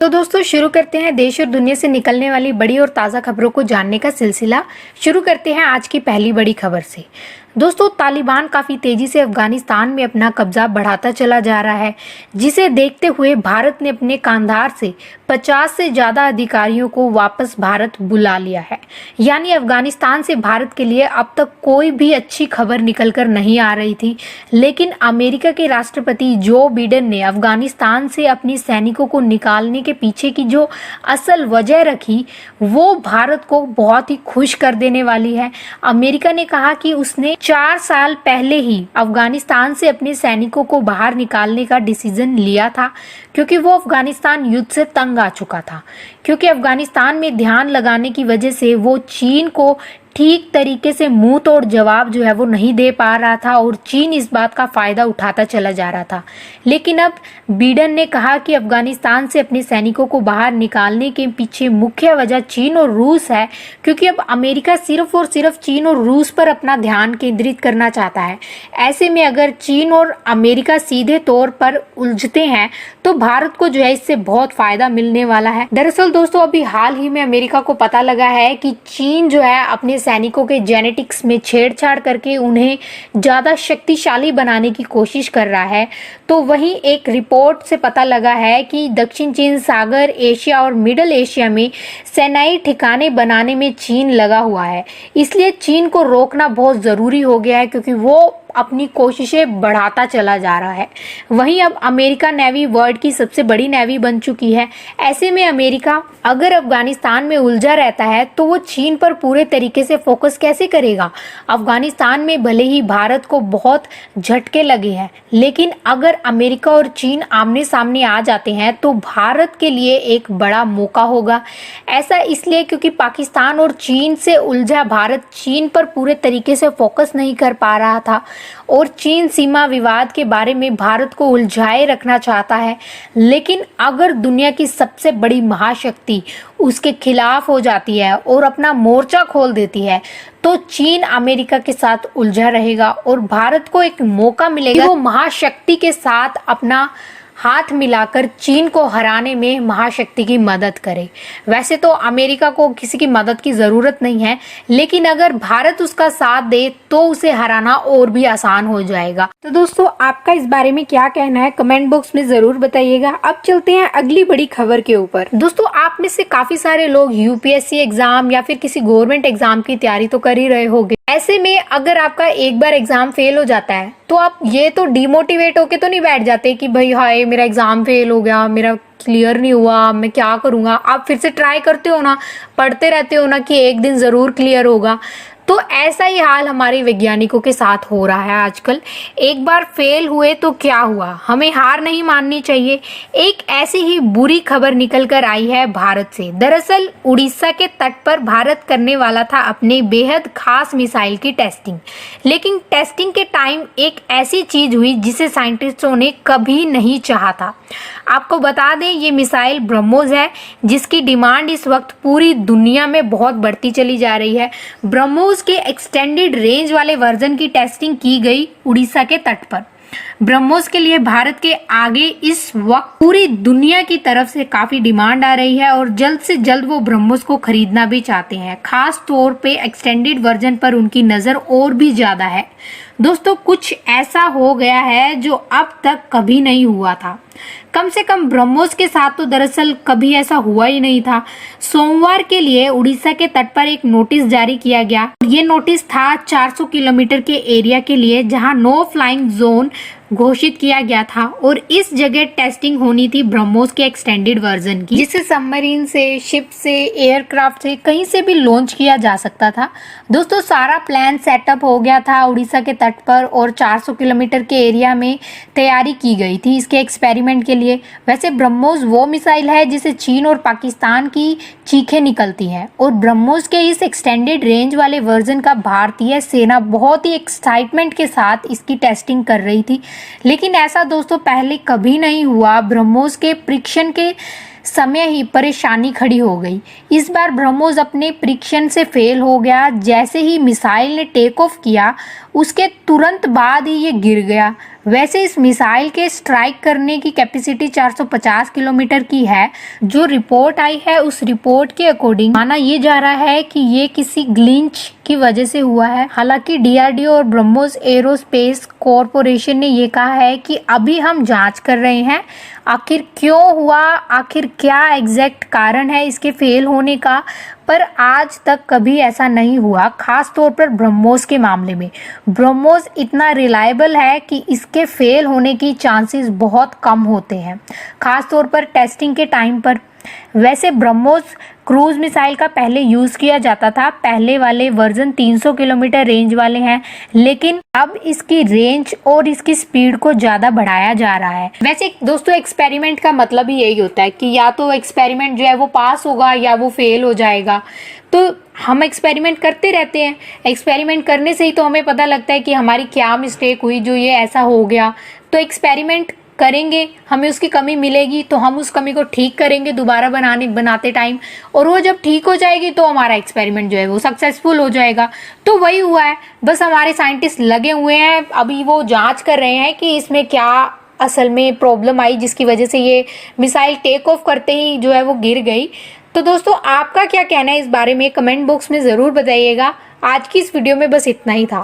तो दोस्तों शुरू करते हैं देश और दुनिया से निकलने वाली बड़ी और ताज़ा खबरों को जानने का सिलसिला। शुरू करते हैं आज की पहली बड़ी खबर से। दोस्तों तालिबान काफ़ी तेज़ी से अफगानिस्तान में अपना कब्जा बढ़ाता चला जा रहा है, जिसे देखते हुए भारत ने अपने कांधार से 50 से ज़्यादा अधिकारियों को वापस भारत बुला लिया है। यानी अफगानिस्तान से भारत के लिए अब तक कोई भी अच्छी खबर निकल कर नहीं आ रही थी, लेकिन अमेरिका के राष्ट्रपति जो बिडेन ने अफगानिस्तान से अपने सैनिकों को निकालने के पीछे की जो असल वजह रखी वो भारत को बहुत ही खुश कर देने वाली है। अमेरिका ने कहा कि उसने 4 साल पहले ही अफगानिस्तान से अपने सैनिकों को बाहर निकालने का डिसीजन लिया था, क्योंकि वो अफगानिस्तान युद्ध से तंग आ चुका था। क्योंकि अफगानिस्तान में ध्यान लगाने की वजह से वो चीन को ठीक तरीके से मुंह तोड़ जवाब जो है वो नहीं दे पा रहा था और चीन इस बात का फायदा उठाता चला जा रहा था। लेकिन अब बिडेन ने कहा कि अफगानिस्तान से अपने सैनिकों को बाहर निकालने के पीछे मुख्य वजह चीन और रूस है, क्योंकि अब अमेरिका सिर्फ और सिर्फ चीन और रूस पर अपना ध्यान केंद्रित करना चाहता है। ऐसे में अगर चीन और अमेरिका सीधे तौर पर उलझते हैं तो भारत को जो है इससे बहुत फायदा मिलने वाला है। दरअसल दोस्तों अभी हाल ही में अमेरिका को पता लगा है कि चीन जो है अपने सैनिकों के जेनेटिक्स में छेड़छाड़ करके उन्हें ज़्यादा शक्तिशाली बनाने की कोशिश कर रहा है। तो वहीं एक रिपोर्ट से पता लगा है कि दक्षिण चीन सागर, एशिया और मिडल एशिया में सेनाई ठिकाने बनाने में चीन लगा हुआ है। इसलिए चीन को रोकना बहुत ज़रूरी हो गया है, क्योंकि वो अपनी कोशिशें बढ़ाता चला जा रहा है। वहीं अब अमेरिका नेवी वर्ल्ड की सबसे बड़ी नेवी बन चुकी है। ऐसे में अमेरिका अगर अफगानिस्तान में उलझा रहता है तो वो चीन पर पूरे तरीके से फोकस कैसे करेगा। अफगानिस्तान में भले ही भारत को बहुत झटके लगे हैं, लेकिन अगर अमेरिका और चीन आमने सामने आ जाते हैं तो भारत के लिए एक बड़ा मौका होगा। ऐसा इसलिए क्योंकि पाकिस्तान और चीन से उलझा भारत चीन पर पूरे तरीके से फोकस नहीं कर पा रहा था और चीन सीमा विवाद के बारे में भारत को उलझाए रखना चाहता है। लेकिन अगर दुनिया की सबसे बड़ी महाशक्ति उसके खिलाफ हो जाती है और अपना मोर्चा खोल देती है तो चीन अमेरिका के साथ उलझा रहेगा और भारत को एक मौका मिलेगा कि वो महाशक्ति के साथ अपना हाथ मिलाकर चीन को हराने में महाशक्ति की मदद करे। वैसे तो अमेरिका को किसी की मदद की ज़रूरत नहीं है, लेकिन अगर भारत उसका साथ दे तो उसे हराना और भी आसान हो जाएगा। तो दोस्तों आपका इस बारे में क्या कहना है कमेंट बॉक्स में ज़रूर बताइएगा। अब चलते हैं अगली बड़ी खबर के ऊपर। दोस्तों आप में से काफ़ी सारे लोग यूपीएससी एग्जाम या फिर किसी गवर्नमेंट एग्जाम की तैयारी तो कर ही रहे होंगे। ऐसे में अगर आपका एक बार एग्जाम फेल हो जाता है तो आप ये तो डिमोटिवेट होके तो नहीं बैठ जाते कि भाई हाय मेरा एग्जाम फेल हो गया, मेरा क्लियर नहीं हुआ, मैं क्या करूँगा। आप फिर से ट्राई करते हो ना, पढ़ते रहते हो ना कि एक दिन ज़रूर क्लियर होगा। तो ऐसा ही हाल हमारे वैज्ञानिकों के साथ हो रहा है आजकल। एक बार फेल हुए तो क्या हुआ, हमें हार नहीं माननी चाहिए। एक ऐसी ही बुरी खबर निकल कर आई है भारत से। दरअसल उड़ीसा के तट पर भारत करने वाला था अपने बेहद खास मिसाइल की टेस्टिंग, लेकिन टेस्टिंग के टाइम एक ऐसी चीज हुई जिसे साइंटिस्टों ने कभी नहीं चाहा था। आपको बता दें ये मिसाइल ब्रह्मोस है, जिसकी डिमांड इस वक्त पूरी दुनिया में बहुत बढ़ती चली जा रही है। ब्रह्मोस के एक्सटेंडेड रेंज वाले वर्जन की टेस्टिंग की गई उड़ीसा के तट पर। ब्रह्मोस के लिए भारत के आगे इस वक्त पूरी दुनिया की तरफ से काफी डिमांड आ रही है और जल्द से जल्द वो ब्रह्मोस को खरीदना भी चाहते हैं। खास तौर पे एक्सटेंडेड वर्जन पर उनकी नजर और भी ज्यादा है। दोस्तों कुछ ऐसा हो गया है जो अब तक कभी नहीं हुआ था। कम से कम ब्रह्मोस के साथ तो दरअसल कभी ऐसा हुआ ही नहीं था। सोमवार के लिए उड़ीसा के तट पर एक नोटिस जारी किया गया। ये नोटिस था 400 किलोमीटर के एरिया के लिए, जहां नो फ्लाइंग जोन घोषित किया गया था और इस जगह टेस्टिंग होनी थी ब्रह्मोस के एक्सटेंडेड वर्जन की, जिसे सबमरीन से, शिप से, एयरक्राफ्ट से, कहीं से भी लॉन्च किया जा सकता था। दोस्तों सारा प्लान सेटअप हो गया था उड़ीसा के तट पर और 400 किलोमीटर के एरिया में तैयारी की गई थी इसके एक्सपेरिमेंट के लिए। वैसे ब्रह्मोस वो मिसाइल है जिसे चीन और पाकिस्तान की चीखें निकलती हैं और ब्रह्मोस के इस एक्सटेंडेड रेंज वाले वर्जन का भारतीय सेना बहुत ही एक्साइटमेंट के साथ इसकी टेस्टिंग कर रही थी। लेकिन ऐसा दोस्तों पहले कभी नहीं हुआ। ब्रह्मोस के परीक्षण के समय ही परेशानी खड़ी हो गई। इस बार ब्रह्मोस अपने परीक्षण से फेल हो गया। जैसे ही मिसाइल ने टेक ऑफ किया उसके तुरंत बाद ही ये गिर गया। वैसे इस मिसाइल के स्ट्राइक करने की कैपेसिटी 450 किलोमीटर की है। जो रिपोर्ट आई है उस रिपोर्ट के अकॉर्डिंग माना ये जा रहा है कि ये किसी ग्लिच की वजह से हुआ है। हालांकि डीआरडीओ और ब्रह्मोस एरोस्पेस कॉरपोरेशन ने ये कहा है कि अभी हम जांच कर रहे हैं आखिर क्यों हुआ, आखिर क्या एग्जैक्ट कारण है इसके फेल होने का। पर आज तक कभी ऐसा नहीं हुआ, खास तौर पर ब्रह्मोस के मामले में। ब्रह्मोस इतना रिलायबल है कि इसके फेल होने की चांसेस बहुत कम होते हैं, खास तौर पर टेस्टिंग के टाइम पर। वैसे ब्रह्मोस क्रूज मिसाइल का पहले यूज किया जाता था। पहले वाले वर्जन 300 किलोमीटर रेंज वाले हैं, लेकिन अब इसकी रेंज और इसकी स्पीड को ज्यादा बढ़ाया जा रहा है। वैसे दोस्तों एक्सपेरिमेंट का मतलब ही यही होता है कि या तो एक्सपेरिमेंट जो है वो पास होगा या वो फेल हो जाएगा। तो हम एक्सपेरिमेंट करते रहते हैं, एक्सपेरिमेंट करने से ही तो हमें पता लगता है कि हमारी क्या मिस्टेक हुई जो ये ऐसा हो गया। तो एक्सपेरिमेंट करेंगे, हमें उसकी कमी मिलेगी तो हम उस कमी को ठीक करेंगे दोबारा बनाते टाइम, और वो जब ठीक हो जाएगी तो हमारा एक्सपेरिमेंट जो है वो सक्सेसफुल हो जाएगा। तो वही हुआ है, बस हमारे साइंटिस्ट लगे हुए हैं, अभी वो जांच कर रहे हैं कि इसमें क्या असल में प्रॉब्लम आई जिसकी वजह से ये मिसाइल टेक ऑफ करते ही जो है वो गिर गई। तो दोस्तों आपका क्या कहना है इस बारे में कमेंट बॉक्स में ज़रूर बताइएगा। आज की इस वीडियो में बस इतना ही था।